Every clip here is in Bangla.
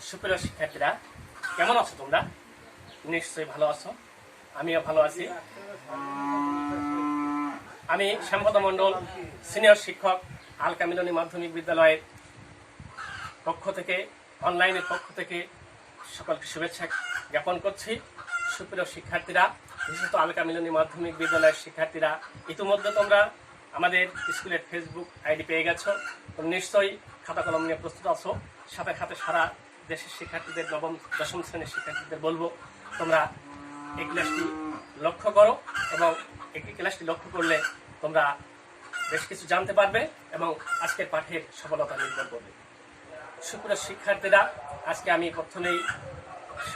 সুপ্রিয় শিক্ষার্থীরা, কেমন আছো তোমরা? নিশ্চয়ই ভালো আছো, আমিও ভালো আছি। আমি শ্যামপদ মণ্ডল, সিনিয়র শিক্ষক, আল কামিলনী মাধ্যমিক বিদ্যালয়ের পক্ষ থেকে, অনলাইনের পক্ষ থেকে সকলকে শুভেচ্ছা জ্ঞাপন করছি। সুপ্রিয় শিক্ষার্থীরা, বিশেষত আল কামিলনী মাধ্যমিক বিদ্যালয়ের শিক্ষার্থীরা, ইতিমধ্যে তোমরা আমাদের স্কুলের ফেসবুক আইডি পেয়ে গেছো। তোমরা নিশ্চয়ই খাতা কলম নিয়ে প্রস্তুত আছো। সাথে সাথে সারা দেশের শিক্ষার্থীদের, নবম দশম শ্রেণীর শিক্ষার্থীদের বলবো, তোমরা এই ক্লাসটি লক্ষ্য করো এবং এই ক্লাসটি লক্ষ্য করলে তোমরা বেশ কিছু জানতে পারবে এবং আজকের পাঠের সফলতা নির্ভর করবে। সুপ্রিয় শিক্ষার্থীরা, আজকে আমি প্রথমেই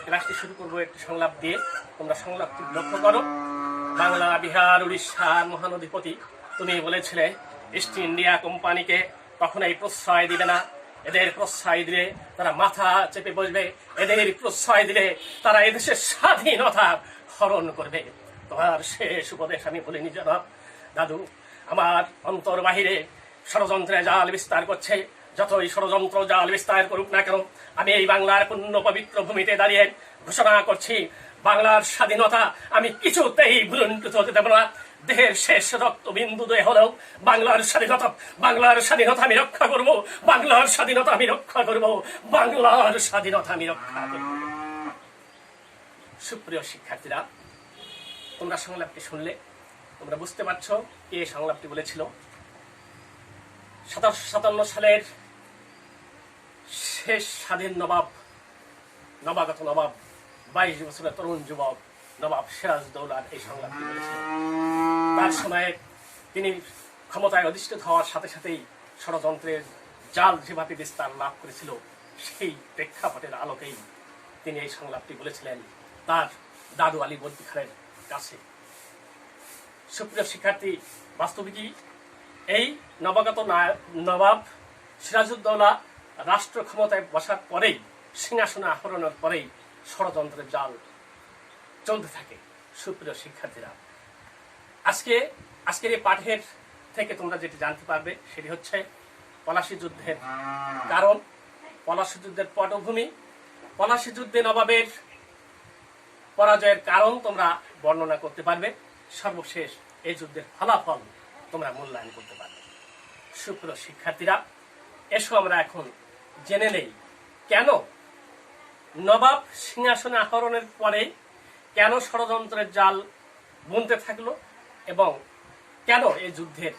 ক্লাসটি শুরু করবো একটি সংলাপ দিয়ে। তোমরা সংলাপটি লক্ষ্য করো। বাংলা, বিহার, উড়িষ্যার মহানদীপতি, তুমি বলেছিলে ইস্ট ইন্ডিয়া কোম্পানিকে কখনোই প্রশ্রয় দিবে না। এদের প্রশ্রয় দিলে তারা মাথা চেপে বসবে, এদের প্রশ্রয় দিলে তারা এদেশের স্বাধীনতা হরণ করবে। তোমার শেষ উপদেশ আমি বলিনি জনাব। দাদু আমার অন্তর বাহিরে ষড়যন্ত্রের জাল বিস্তার করছে। যতই ষড়যন্ত্র জাল বিস্তার করুক না কেন, আমি এই বাংলার পূর্ণ পবিত্র ভূমিতে দাঁড়িয়ে ঘোষণা করছি, বাংলার স্বাধীনতা আমি কিছুতেই ভুলুণ্ঠিত হতে দেব না। দেহের শেষ রক্তবিন্দু দয়ে হলেও বাংলার স্বাধীনতা আমি রক্ষা করব। বাংলার স্বাধীনতা আমি রক্ষা করব। বাংলার স্বাধীনতা আমি রক্ষা করব। সুপ্রিয় শিক্ষার্থীরা, তোমরা সংলাপটি শুনলে তোমরা বুঝতে পারছো কে সংলাপটি বলেছিল। 1757 সালের শেষ স্বাধীন নবাগত নবাব, 22 বছরের তরুণ যুবক নবাব সিরাজউদ্দৌলার এই সংলাপটি বলেছিল। তার সময়ে তিনি ক্ষমতায় অধিষ্ঠিত হওয়ার সাথে সাথেই ষড়যন্ত্রের জাল যেভাবে বিস্তার লাভ করেছিল, সেই প্রেক্ষাপটের আলোকেই তিনি এই সংলাপটি বলেছিলেন তার দাদু আলীবর্দী খানের কাছে। সুপ্রিয় শিক্ষার্থী, বাস্তবিকই এই নবাগত নবাব সিরাজউদ্দৌলা রাষ্ট্র ক্ষমতায় বসার পরেই, সিংহাসনে আহরণের পরেই ষড়যন্ত্রের জাল চলতে থাকে। সুপ্রিয় শিক্ষার্থীরা, আজকের এই পাঠের থেকে তোমরা যেটি জানতে পারবে সেটি হচ্ছে পলাশী যুদ্ধের কারণ, পলাশী যুদ্ধের পটভূমি, পলাশী যুদ্ধে নবাবের পরাজয়ের কারণ তোমরা বর্ণনা করতে পারবে। সর্বশেষ এই যুদ্ধের ফলাফল তোমরা মূল্যায়ন করতে পারবে। সুপ্রিয় শিক্ষার্থীরা, এসো আমরা এখন জেনে নেই কেন নবাব সিংহাসনে আহরণের পরে কেন ষড়যন্ত্রের জাল বুনতে থাকলো এবং কেন এই যুদ্ধের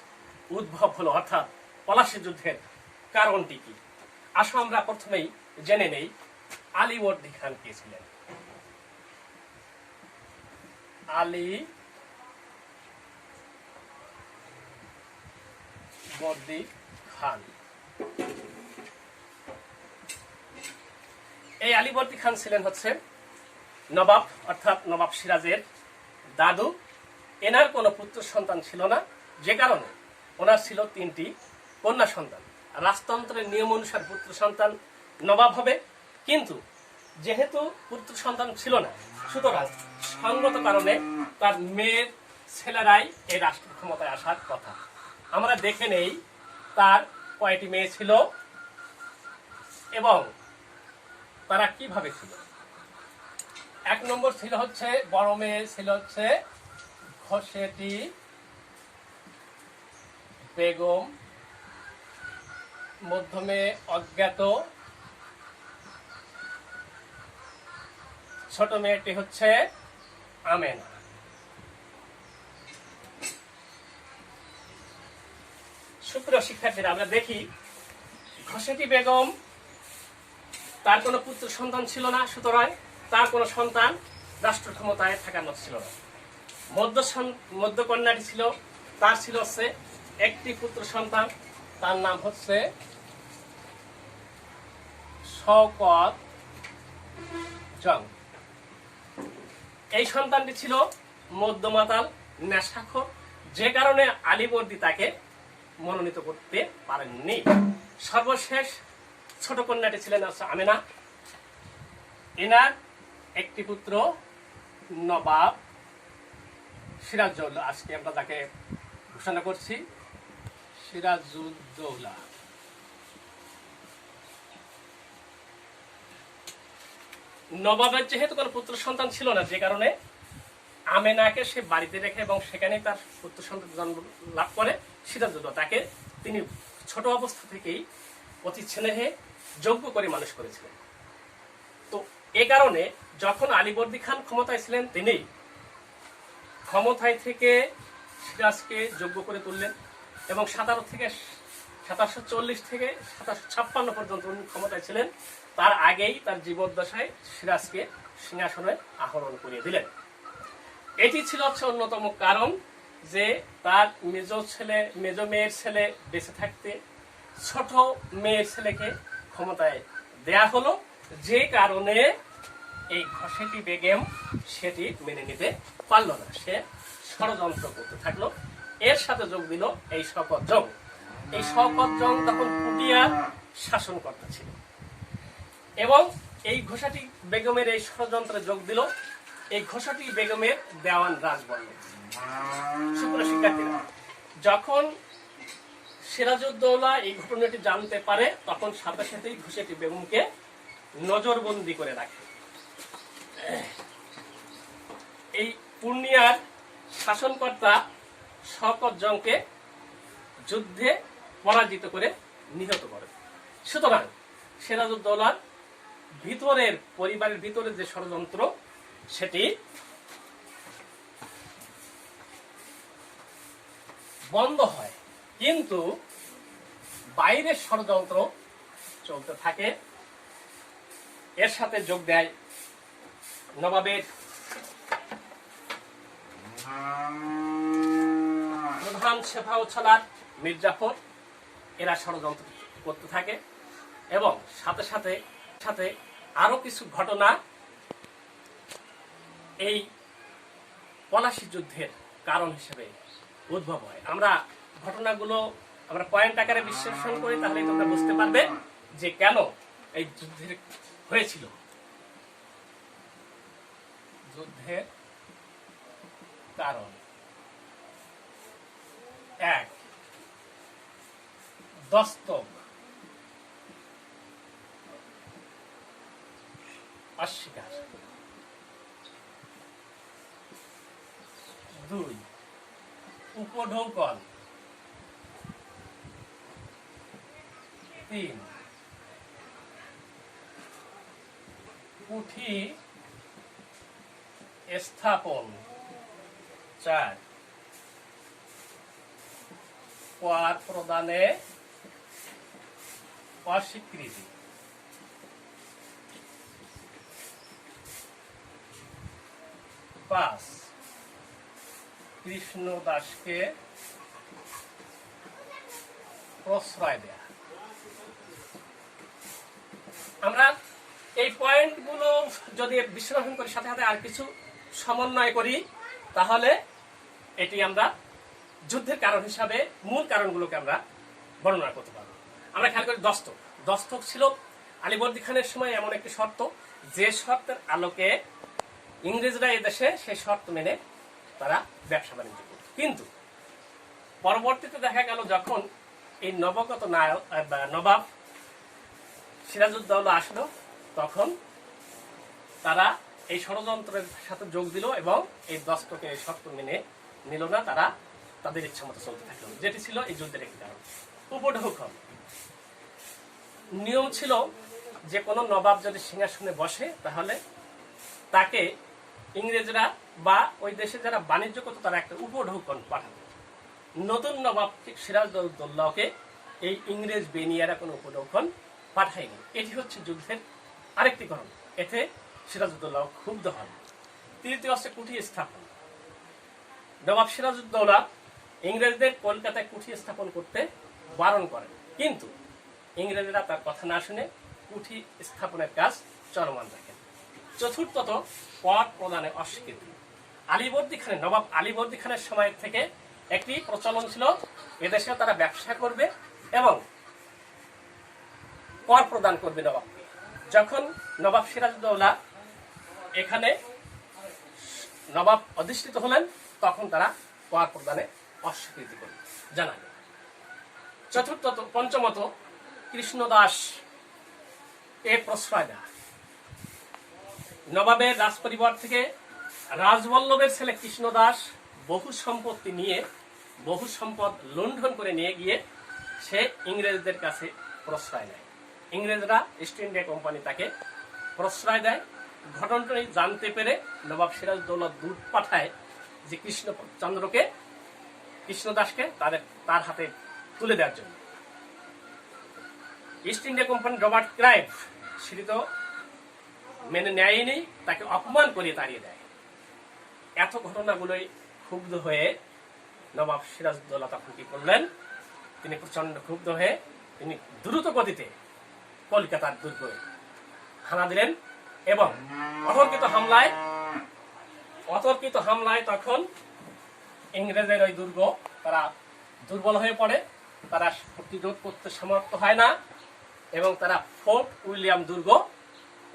উদ্ভব হলো, অর্থাৎ পলাশী যুদ্ধের কারণটি কি। আসো আমরা প্রথমেই জেনে নেই আলীবর্দী খান কে ছিলেন। আলীবর্দী খান, এই আলীবর্দী খান ছিলেন হচ্ছে নবাব, অর্থাৎ নবাব সিরাজের দাদু। এনার কোনো পুত্র সন্তান ছিল না, যে কারণে ওনার ছিল 3টি কন্যা সন্তান। রাজতন্ত্রের নিয়ম অনুসারে পুত্র সন্তান নবাব হবে, কিন্তু যেহেতু পুত্র সন্তান ছিল না, সুতরাং সঙ্গত কারণে তার মেয়ের ছেলেরাই এই রাষ্ট্র ক্ষমতায় আসার কথা। আমরা দেখে নেই তার কয়টি মেয়ে ছিল এবং তারা কিভাবে ছিল। 1 নম্বর ছিল হচ্ছে, বড় মেয়ে ছিল হচ্ছে ঘসেটি বেগম, মধ্য মেয়ে অজ্ঞাত, ছোট মেয়েটি হচ্ছে আমেনা। সুপ্রিয় শিক্ষার্থীরা, আমরা দেখি ঘসেটি বেগম, তার কোনো পুত্র সন্তান ছিল না, সুতরাং তার কোনো সন্তান রাষ্ট্র ক্ষমতায় থাকার মতো ছিল না। মধ্যকন্যাটি ছিল, তার ছিল হচ্ছে একটি পুত্র সন্তান, তার নাম হচ্ছে শওকত জং। এই সন্তানটি ছিল মধ্যমাতাল, নেশাখোর, যে কারণে আলীবর্দী তাকে মনোনীত করতে পারেননি। সর্বশেষ ছোট কন্যাটি ছিলেন আমেনা। এনার একটি পুত্র নবাব সিরাজউদ্দৌলা, আজকে আমরা তাকে ঘোষণা করছি সিরাজউদ্দৌলা। নবাবের যেহেতু কোনো পুত্র সন্তান ছিল না, যে কারণে আমেনাকে সে বাড়িতে রেখে এবং সেখানে তার পুত্র সন্তান জন্ম লাভ করে সিরাজউদ্দৌলা। তাকে তিনি ছোট অবস্থা থেকেই অতি স্নেহে যোগ্য করে মানুষ করেছিলেন। তো এ কারণে যখন আলীবর্দী খান ক্ষমতায় ছিলেন, তিনি ক্ষমতায় থেকে সিরাজকে যোগ্য করে তুললেন এবং 1740 থেকে 1756 পর্যন্ত উনি ক্ষমতায় ছিলেন। তার আগেই তার জীবদ্দশায় সিরাজকে সিংহাসনে আহরণ করিয়ে দিলেন। এটি ছিল হচ্ছে অন্যতম কারণ যে তার মেজ মেয়ের ছেলে বেঁচে থাকতে ছোট মেয়ের ছেলেকে ক্ষমতায় দেয়া হলো, যে কারণে এই ঘসেটি বেগম সেটি মেনে নিতে পারল না। সে ষড়যন্ত্র করতে থাকলো। এর সাথে যোগ দিল এই শওকত জং। এই শওকত জং তখন পুটিয়ার শাসনকর্তা ছিল এবং এই ঘোষাটি বেগমের এই ষড়যন্ত্রে যোগ দিল এই ঘোষাটি বেগমের দেওয়ান রাজবল্লভ। সুপ্রিয় শিক্ষার্থীরা, যখন সিরাজউদ্দৌলা এই ঘটনাটি জানতে পারে তখন সাথে সাথেই ঘোষাটি বেগমকে নজরবন্দি করে রাখে। এই পূর্ণিয়ার শাসনকর্তা শওকত জংকে যুদ্ধে পরাজিত করে নিহত করে। সুতরাং সিরাজউদ্দৌলার ভিতরের পরিবারের ভিতরে যে ষড়যন্ত্র সেটি বন্ধ হয়, কিন্তু বাইরের ষড়যন্ত্র চলতে থাকে। এর সাথে যোগ দেয় নবাবের প্রধান সেফাউছলার মির্জাফর। এরা ষড়যন্ত্র করতে থাকে এবং সাথে সাথে সাথে আরো কিছু ঘটনা এই পলাশী যুদ্ধের কারণ হিসেবে উদ্ভব হয়। আমরা ঘটনাগুলো আমরা পয়েন্ট আকারে বিশ্লেষণ করি, তাহলে তোমরা বুঝতে পারবে যে কেন এই যুদ্ধের হয়েছিল। যুদ্ধের কারণ: 1. দস্তক অস্বীকার। 2. উপঢৌকন। 3. কুঠি স্থাপন। 4. কর প্রদানে অস্বীকৃতি। 5. কৃষ্ণ দাসকে প্রশ্রয় দেয়া। আমরা এই পয়েন্টগুলো যদি বিশ্লেষণ করি, সাথে সাথে আর কিছু সমন্বয় করি, তাহলে এটি আমরা যুদ্ধের কারণ হিসাবে মূল কারণগুলোকে আমরা বর্ণনা করতে পারব। আমরা খেয়াল করি দস্তক। দস্তক ছিল আলীবর্দী খানের সময় এমন একটি শর্ত, যে শর্তের আলোকে ইংরেজরা এদেশে সেই শর্ত মেনে তারা ব্যবসা বাণিজ্য করত। কিন্তু পরবর্তীতে দেখা গেল যখন এই নবগত নবাব সিরাজউদ্দৌলা আসলো, তখন তারা এই ষড়যন্ত্রের সাথে যোগ দিল এবং এই দস্তকের এই শর্ত মেনে নিল না। তারা তাদের ইচ্ছা মতো চলতে থাকলো, যেটি ছিল এই যুদ্ধের একটি কারণ। উপঢৌকন নিয়ম ছিল যে কোনো নবাব যদি সিংহাসনে বসে তাহলে তাকে ইংরেজরা বা ওই দেশে যারা বাণিজ্য করতো তারা একটা উপঢৌকন পাঠাতো। নতুন নবাব সিরাজউদ্দৌলাকে এই ইংরেজ বেনিয়ারা কোনো উপঢৌকন পাঠায়নি। এটি হচ্ছে যুদ্ধের আরেকটি কারণ। এতে সিরাজউদ্দৌলা ক্ষুব্ধ হন। তৃতীয় হচ্ছে কুঠি স্থাপন। নবাব সিরাজউদ্দৌলা ইংরেজদের কলকাতায় কুঠি স্থাপন করতে বারণ করেন, কিন্তু ইংরেজরা তার কথা না শুনে কুঠি স্থাপনের কাজ চলমান রাখেন। চতুর্থত কর প্রদানে অস্বীকৃতি। আলীবর্দী খানের নবাব আলীবর্দী খানের সময় থেকে একটি প্রচলন ছিল, এদেশে তারা ব্যবসা করবে এবং কর প্রদান করবে নবাবকে। যখন নবাব সিরাজউদ্দৌলা এখানে নবাব অধিষ্ঠিত হলেন, তখন তারা কর প্রদানে অস্বীকৃতি করে জানান। চতুর্থত পঞ্চমত কৃষ্ণদাস এ প্রশ্রয় দেয়। নবাবের রাজ পরিবার থেকে রাজবল্লভের ছেলে কৃষ্ণদাস বহু সম্পত্তি নিয়ে, বহু সম্পদ লুণ্ঠন করে নিয়ে গিয়ে সে ইংরেজদের কাছে প্রশ্রয় নেয়। ইংরেজরা ইস্ট ইন্ডিয়া কোম্পানি তাকে প্রশ্রয় দেয়। ঘটনাটি জানতে পেরে নবাব সিরাজউদ্দৌলা দূত পাঠায় যে কৃষ্ণদাসকে তার হাতে তুলে দেওয়ার জন্য। East India company Robert Clive সেটি তো মেনে নেয়নি, তাকে অপমান করিয়ে তাড়িয়ে দেয়। এত ঘটনাগুলোই ক্ষুব্ধ হয়ে নবাব সিরাজউদ্দৌলা তখন কি করলেন, তিনি প্রচন্ড ক্ষুব্ধ হয়ে তিনি দ্রুত গতিতে কলকাতার দুর্গে হানা দিলেন এবং অতর্কিত হামলায় তখন ইংরেজের ওই দুর্গ তারা দুর্বল হয়ে পড়ে, তারা প্রতিরোধ করতে সমর্থ হয় না এবং তারা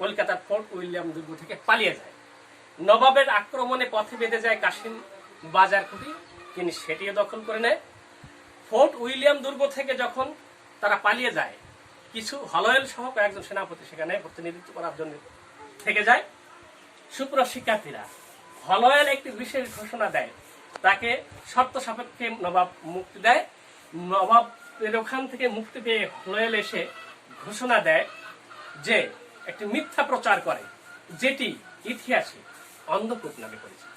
কলকাতার ফোর্ট উইলিয়াম দুর্গ থেকে পালিয়ে যায়। নবাবের আক্রমণে পথে বেঁধে যায় কাশিম বাজার কুটি, তিনি সেটিও দখল করে নেয়। ফোর্ট উইলিয়াম দুর্গ থেকে যখন তারা পালিয়ে যায়, কিছু হলওয়েল সহ কয়েকজন সেনাপতি সেখানে প্রতিনিধিত্ব করার জন্য থেকে যায়। সুপ্রিয় শিক্ষার্থীরা, হলওয়েল একটি বিশেষ ঘোষণা দেয়, তাকে শর্ত সাপেক্ষে নবাব মুক্তি দেয়। নবাবের ওখান থেকে মুক্তি পেয়ে হলওয়েল এসে ঘোষণা দেয় যে একটি মিথ্যা প্রচার করে, যেটি ইতিহাসে অন্ধকূপ নামে পরিচিত।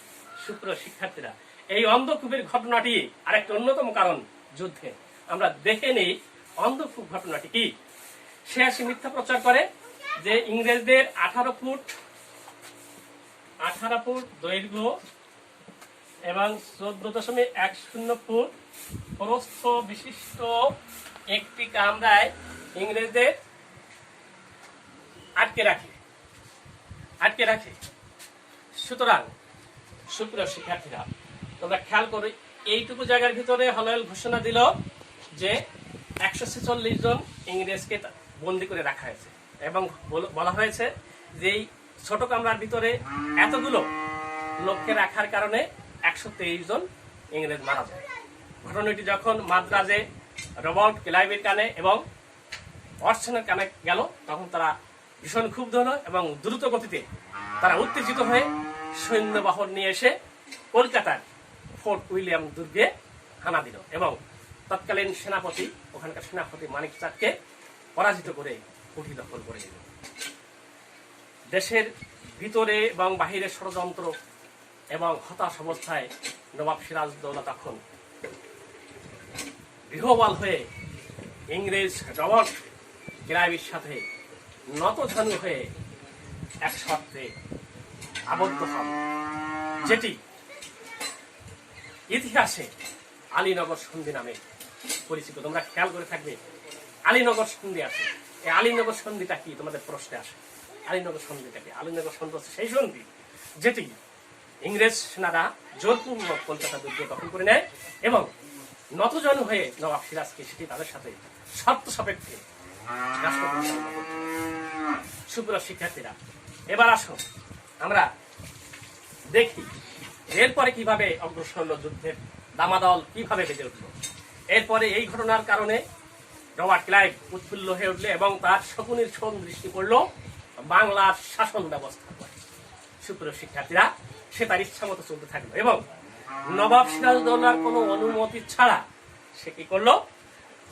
সুপ্রিয় শিক্ষার্থীরা, এই অন্ধকূপের ঘটনাটি আরেকটি অন্যতম কারণ যুদ্ধে। আমরা দেখে নিই অন্ধকূপ ঘটনাটি কি। সে আসে মিথ্যা প্রচার করে যে ইংরেজদের 18 ফুট দৈর্ঘ্য এবং 14.10 ফুট প্রস্থ বিশিষ্ট একটি কামরায় ইংরেজদের আটকে রাখে। সুতরাং সুপ্রিয় শিক্ষার্থীরা, তোমরা খেয়াল করো, এইটুকু জায়গার ভিতরে হলওয়েল ঘোষণা দিল যে 146 জন ইংরেজকে বন্দী করে রাখা হয়েছে এবং বলা হয়েছে যে এই ছোট কামরার ভিতরে এতগুলো লোককে রাখার কারণে 123 জন ইংরেজ মারা যায়। ঘটনাটি যখন মাদ্রাজে রবার্ট ক্লাইভের কানে এবং ওয়াটসনের কানে গেল, তখন তারা ভীষণ ক্ষুব্ধ হলো এবং দ্রুত গতিতে তারা উত্তেজিত হয়ে সৈন্যবাহন নিয়ে এসে কলকাতার ফোর্ট উইলিয়াম দুর্গে হানা দিল এবং তৎকালীন ওখানকার সেনাপতি মানিক চাঁদকে পরাজিত করে কুঠি দখল করে নিল। দেশের ভিতরে এবং বাহিরে ষড়যন্ত্র এবং হতাশ অবস্থায় নবাব সিরাজউদ্দৌলা তখন গৃহবল হয়ে ইংরেজ রবার্ট ক্লাইভের সাথে নতজানু হয়ে এক শর্তে আবদ্ধ হন, যেটি ইতিহাসে আলীনগর সন্ধি নামে পরিচিত। তোমরা খেয়াল করে থাকবে, আলীনগর সন্ধি আছে। এই আলীনগর সন্ধিটা কি তোমাদের প্রশ্নে আসে? আলীনগর সন্ধিটা কি? আলীনগর সন্ধি হচ্ছে সেই সন্ধি যেটি ইংরেজ সেনারা জোরপূর্বক কলকাতা দুর্গ দখল করে নেয় এবং নতজানু হয়ে নবাব সিরাজকে সেটি তাদের সাথে শর্ত সাপেক্ষে রাষ্ট্র পরিচালনা করতে। সুপ্রিয় শিক্ষার্থীরা, এবার আসুন আমরা দেখি এরপরে কিভাবে অগ্রসর হলো যুদ্ধের দামাদল, কিভাবে বেজে উঠল। এরপরে এই ঘটনার কারণে রবার্ট ক্লাইভ উৎফুল্ল হয়ে উঠলে এবং তার শকুনির শোন দৃষ্টি পড়ল বাংলার শাসন ব্যবস্থা করে। সুপ্রিয় শিক্ষার্থীরা, সে তার ইচ্ছা মতো চলতে থাকলো এবং নবাব সিরাজউদ্দৌলার কোনো অনুমতি ছাড়া সে কি করলো,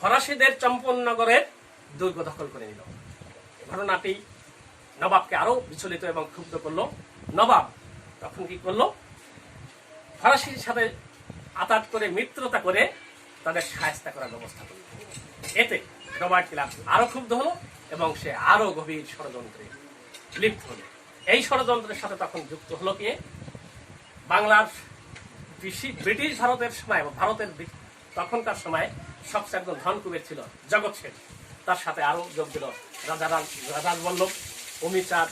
ফরাসিদের চম্পননগরের দুর্গ দখল করে নিল। ঘটনাটি নবাবকে আরো বিচলিত এবং ক্ষুব্ধ করলো। নবাব তখন কি করলো, ফরাসির সাথে আতাত করে মিত্রতা করে তাদের শায়েস্তা করার ব্যবস্থা করল। এতে রবার্ট ক্লাইভ আরো ক্ষুব্ধ হলো এবং সে আরো গভীর ষড়যন্ত্রে লিপ্ত হলো। এই ষড়যন্ত্রের সাথে তখন যুক্ত হলো কে, বাংলার ব্রিটিশ ভারতের সময়, ভারতের তখনকার সময় সবচেয়ে একজন ধনকুবের ছিল জগৎ সেন, তার সাথে আরো যোগ দিল রাজবল্লভ, অমিচাঁদ,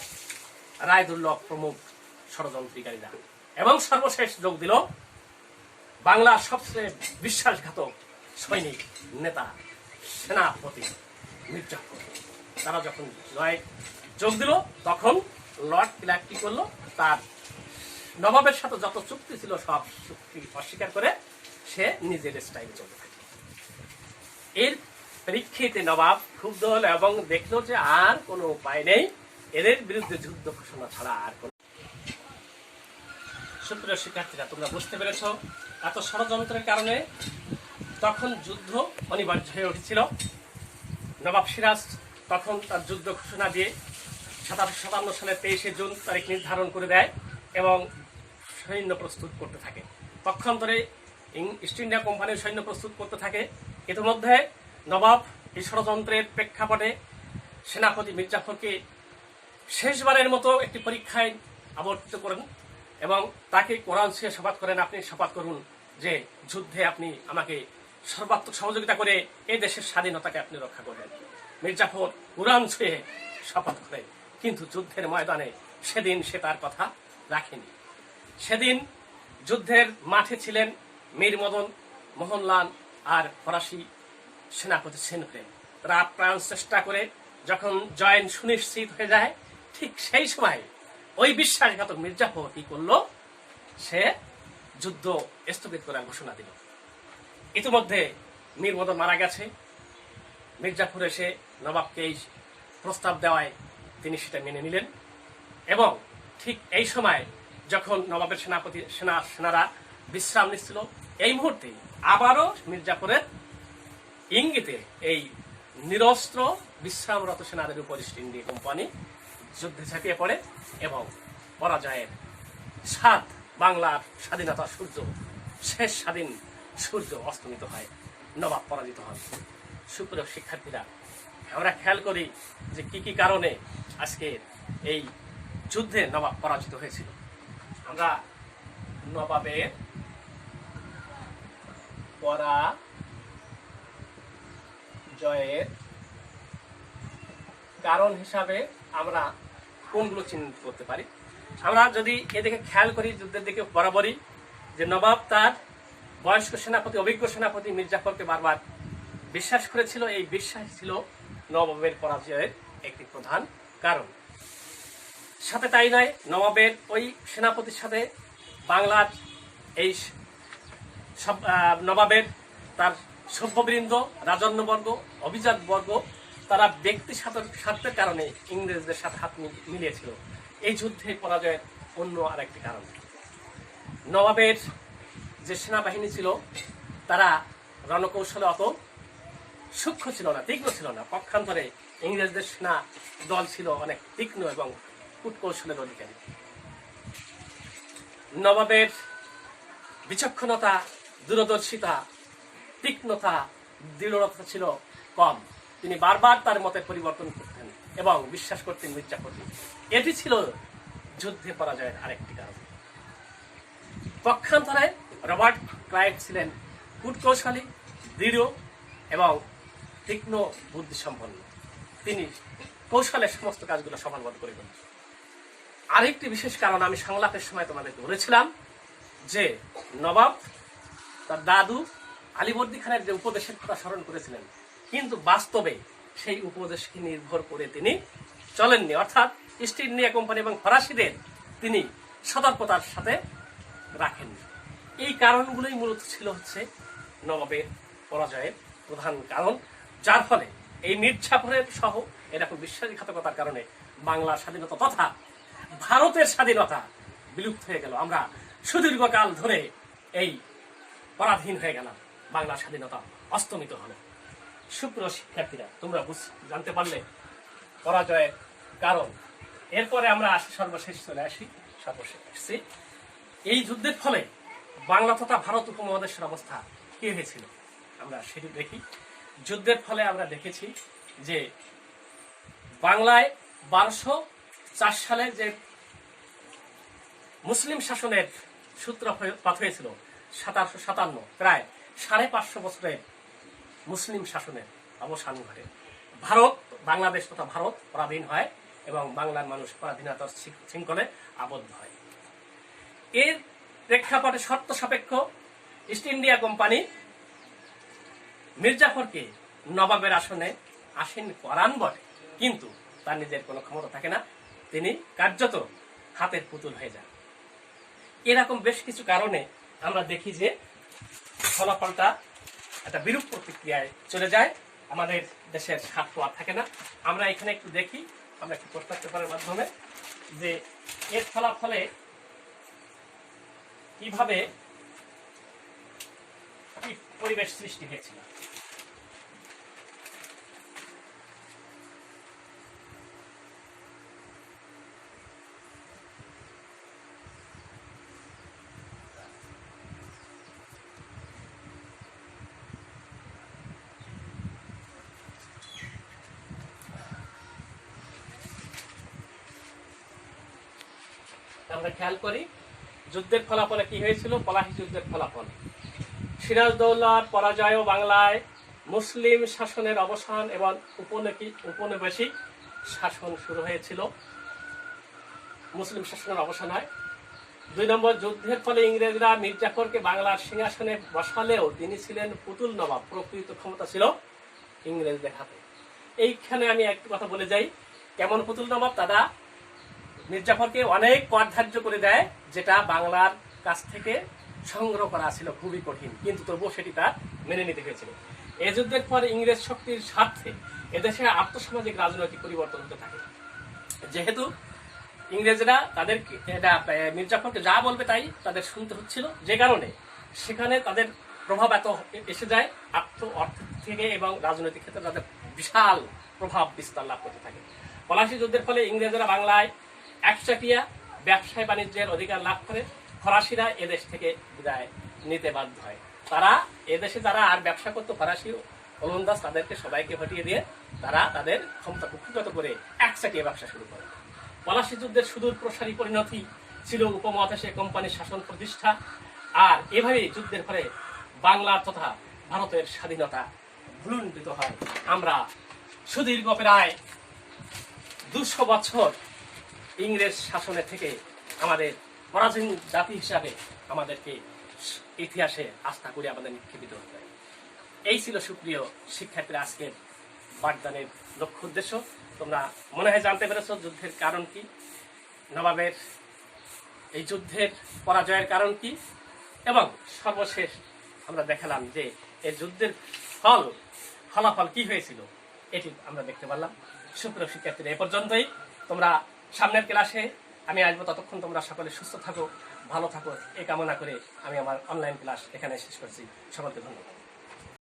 রায়দুর্লভ প্রমুখ ষড়যন্ত্রীকারীরা এবং সর্বশেষ যোগ দিল বাংলার সবচেয়ে বিশ্বাসঘাতক সৈনিক নেতা সেনাপতি মির্জাফর। তারা যখন যোগ দিল তখন লর্ড ক্লাইভ কি করলো, তার নবাবের সাথে যত চুক্তি ছিল সব চুক্তি অস্বীকার করে সে নিজের স্টাইলে চলতে থাকে। এর পরীক্ষিতে নবাব ক্ষুব্ধ হলো এবং দেখলো যে আর কোনো উপায় নেই, এদের বিরুদ্ধে যুদ্ধ ঘোষণা ছাড়া আর কোন। সুপ্রিয় শিক্ষার্থীরা, তোমরা বুঝতে পেরেছ এত ষড়যন্ত্রের কারণে তখন যুদ্ধ অনিবার্য হয়ে উঠেছিল। নবাব সিরাজ তখন তার যুদ্ধ ঘোষণা দিয়ে 1757 সালের 23শে জুন তারিখ নির্ধারণ করে দেয় এবং সৈন্য প্রস্তুত করতে থাকে। পক্ষান্তরে ইস্ট ইন্ডিয়া কোম্পানির সৈন্য প্রস্তুত করতে থাকে। ইতিমধ্যে নবাব এই ষড়যন্ত্রের প্রেক্ষাপটে সেনাপতি মির্জাফরকে শেষবারের মতো একটি পরীক্ষায় আবর্তিত করেন এবং তাকে কোরআন ছুঁয়ে শপথ করেন, আপনি শপথ করুন যে যুদ্ধে আপনি আমাকে সর্বাত্মক সহযোগিতা করে এই দেশের স্বাধীনতাকে আপনি রক্ষা করবেন। মির্জাফর কোরআন ছুঁয়ে শপথ করেন, কিন্তু যুদ্ধের ময়দানে সেদিন সে তার কথা রাখেনি। সেদিন যুদ্ধের মাঠে ছিলেন মীর মদন মোহনলাল আর ফরাসি সেনাপতি সেনফ্রেন। তারা প্রাণ চেষ্টা করে যখন জয় সুনিশ্চিত হয়ে যায়, ঠিক সেই সময় ওই বিশ্বাসঘাতক মির্জাফর কি করলো, সে যুদ্ধ স্থগিত করার ঘোষণা দিল। ইতিমধ্যে মীর মদন মারা গেছে। মির্জাফর এসে নবাবকে এই প্রস্তাব দেওয়ায় তিনি সেটা মেনে নিলেন এবং ঠিক এই সময় যখন নবাবের সেনারা বিশ্রাম নিচ্ছিল, এই মুহূর্তে আবারও মির্জাফরের ইঙ্গিতে এই নিরস্ত্র বিশ্রামরত সেনাদের উপর ইস্ট ইন্ডিয়া কোম্পানি যুদ্ধে ঝাঁপিয়ে পড়ে এবং পরাজয়ের সাত বাংলার স্বাধীনতার সূর্য, শেষ স্বাধীন সূর্য অস্তমিত হয়, নবাব পরাজিত হন। সুপ্রিয় শিক্ষার্থীরা, আমরা খেয়াল করি যে কি কি কারণে আজকে এই যুদ্ধে নবাব পরাজিত হয়েছিল। আমরা নবাবের পরাজয়ের কারণ হিসাবে আমরা কোনগুলো চিহ্নিত করতে পারি? আমরা যদি এদিকে খেয়াল করি, যুদ্ধের দিকে বরাবরই যে নবাব তার বয়স্ক সেনাপতি, অভিজ্ঞ সেনাপতি মির্জাফরকে বারবার বিশ্বাস করেছিল। এই বিশ্বাস ছিল নবাবের পরাজয়ের একটি প্রধান কারণ। সাথে তাই নয়, নবাবের ওই সেনাপতির সাথে বাংলার এই নবাবের তার সভ্যবৃন্দ, রাজন্যবর্গ, অভিজাতবর্গ, তারা ব্যক্তি স্বার্থের কারণে ইংরেজদের সাথে হাত মিলিয়েছিল। এই যুদ্ধে পরাজয়ের অন্য আরেকটি কারণ, নবাবের যে সেনাবাহিনী ছিল তারা রণকৌশলে অত সূক্ষ্ম ছিল না, তীক্ষ্ণ ছিল না। পক্ষান্তরে ইংরেজদের সেনা দল ছিল অনেক তীক্ষ্ণ এবং কূটকৌশলের অধিকারী। নবাবের বিচক্ষণতা, দূরদর্শিতা, তীক্ষ্ণতা, দৃঢ়তা ছিল কম। তিনি বারবার তার মতের পরিবর্তন করতেন এবং বিশ্বাস করতেন মির্জাফরকে। এটি ছিল যুদ্ধে পরাজয়ের আরেকটি কারণ। পক্ষান্তরে রবার্ট ক্লাইভ ছিলেন কূটকৌশলী, দৃঢ় এবং তীক্ষ্ণ বুদ্ধিসম্পন্ন। তিনি কৌশলের সমস্ত কাজগুলো সফলবদ্ধ করে ফেলেন। আরেকটি বিশেষ কারণ আমি সংলাপের সময় তোমাদেরকে বলেছিলাম যে নবাব তার দাদু আলীবর্দী খানের যে উপদেশের কথা স্মরণ করেছিলেন, কিন্তু বাস্তবে সেই উপদেশকে নির্ভর করে তিনি চলেননি। অর্থাৎ ইস্ট ইন্ডিয়া কোম্পানি এবং ফরাসিদের তিনি সতর্কতার সাথে রাখেননি। এই কারণগুলোই মূলত ছিল হচ্ছে নবাবের পরাজয়ের প্রধান কারণ, যার ফলে এই মির্জাফরের সহ এরকম বিশ্বাসঘাতকতার কারণে বাংলার স্বাধীনতা তথা ভারতের স্বাধীনতা বিলুপ্ত হয়ে গেল। আমরা সুদীর্ঘকাল ধরে এই পরাধীন হয়ে গেলাম, বাংলার স্বাধীনতা অস্তমিত হলো। সুপ্রিয় শিক্ষার্থীরা, তোমরা জানতে পারলে পরাজয়ের কারণ। এরপরে আমরা সর্বশেষ চলে আসি। এই যুদ্ধের ফলে বাংলা তথা ভারত উপমহাদেশের অবস্থা কি হয়েছিল আমরা সেটি দেখি। যুদ্ধের ফলে আমরা দেখেছি যে বাংলায় 1204 সালে যে মুসলিম শাসনের সূত্রপাত হয়েছিল 1757, প্রায় 550 বছরের মুসলিম শাসনের অবসান ঘটে। ভারত, বাংলাদেশ তথা ভারত পরাধীন হয় এবং বাংলার মানুষ পরাধীনতার শৃঙ্খলে আবদ্ধ হয়। এর প্রেক্ষাপটে শর্ত সাপেক্ষ ইস্ট ইন্ডিয়া কোম্পানি মির্জাফরকে নবাবের আসনে আসীন করান বটে, কিন্তু তার নিজের কোনো ক্ষমতা থাকে না। তিনি কার্যত হাতের পুতুল হয়ে যান। এরকম বেশ কিছু কারণে আমরা দেখি যে ফলাফলটা একটা বিরূপ প্রতিক্রিয়ায় চলে যায়। আমাদের দেশের স্বার্থ আর থাকে না। আমরা এখানে একটু দেখি আমরা একটি প্রশ্ন পেপারের মাধ্যমে যে এর ফলাফলে কিভাবে কি পরিবেশ সৃষ্টি হয়েছিল। আমরা খেয়াল করি যুদ্ধের ফলাফলে কি হয়েছিল। পলাশী যুদ্ধের ফলাফল সিরাজদৌল্লার পরাজয় ও বাংলায় মুসলিম শাসনের অবসান এবং উপনিবেশিক শাসন শুরু হয়েছিল। মুসলিম শাসনের অবসান হয়। 2 নম্বর যুদ্ধের ফলে ইংরেজরা মির্জাফরকে বাংলার সিংহাসনে বসালেও তিনি ছিলেন পুতুল নবাব, প্রকৃত ক্ষমতা ছিল ইংরেজদের হাতে। এইখানে আমি একটু কথা বলে যাই, কেমন পুতুল নবাব? তারা মির্জাফরকে অনেক কর ধার্য করে দেয়, যেটা বাংলার কাছ থেকে সংগ্রহ করা ছিল খুবই কঠিন, কিন্তু তবুও সেটি তার মেনে নিতে হয়েছিল। এই যুদ্ধের পর ইংরেজ শক্তির স্বার্থে এদেশে আর্থসামাজিক রাজনৈতিক পরিবর্তন হতে থাকে। যেহেতু ইংরেজরা তাদের মির্জাফরকে যা বলবে তাই তাদের শুনতে হচ্ছিল, যে কারণে সেখানে তাদের প্রভাব এত এসে যায় অর্থ থেকে এবং রাজনৈতিক ক্ষেত্রে তাদের বিশাল প্রভাব বিস্তার লাভ করতে থাকে। পলাশী যুদ্ধের ফলে ইংরেজরা বাংলায় একচাটিয়া ব্যবসায় বাণিজ্যের অধিকার লাভ করে। ফরাসিরা এদেশ থেকে বিদায় নিতে বাধ্য হয়। তারা এদেশে যারা আর ব্যবসা করতো, ফরাসি ওলন্দাজ, তাদেরকে সবাইকে হটিয়ে দিয়ে তারা তাদের ক্ষমতা কুক্ষিগত করে একচাটিয়া ব্যবসা শুরু করে। পলাশী যুদ্ধের সুদূর প্রসারী পরিণতি ছিল উপমহাদেশে কোম্পানির শাসন প্রতিষ্ঠা। আর এভাবেই যুদ্ধের ফলে বাংলা তথা ভারতের স্বাধীনতা ভুলুণ্ঠিত হয়। আমরা সুদীর্ঘ প্রায় 200 বছর ইংরেজ শাসনে থেকে আমাদের পরাধীন জাতি হিসাবে আমাদেরকে ইতিহাসে আস্থা করে আমাদের নিক্ষেপিত হতে হয়। এই ছিল সুপ্রিয় শিক্ষার্থীরা আজকের পাঠদানের লক্ষ্য উদ্দেশ্য। তোমরা মনে হয় জানতে পেরেছ যুদ্ধের কারণ কি, নবাবের এই যুদ্ধের পরাজয়ের কারণ কি, এবং সর্বশেষ আমরা দেখালাম যে এই যুদ্ধের ফলাফল কি হয়েছিল, এটি আমরা দেখতে পারলাম। সুপ্রিয় শিক্ষার্থীরা, এ পর্যন্তই। তোমরা সামনের ক্লাসে আমি আসবো, ততক্ষণ তোমরা সকলে সুস্থ থাকো, ভালো থাকো, এই কামনা করে আমি আমার অনলাইন ক্লাস এখানে শেষ করছি। সকলকে ধন্যবাদ।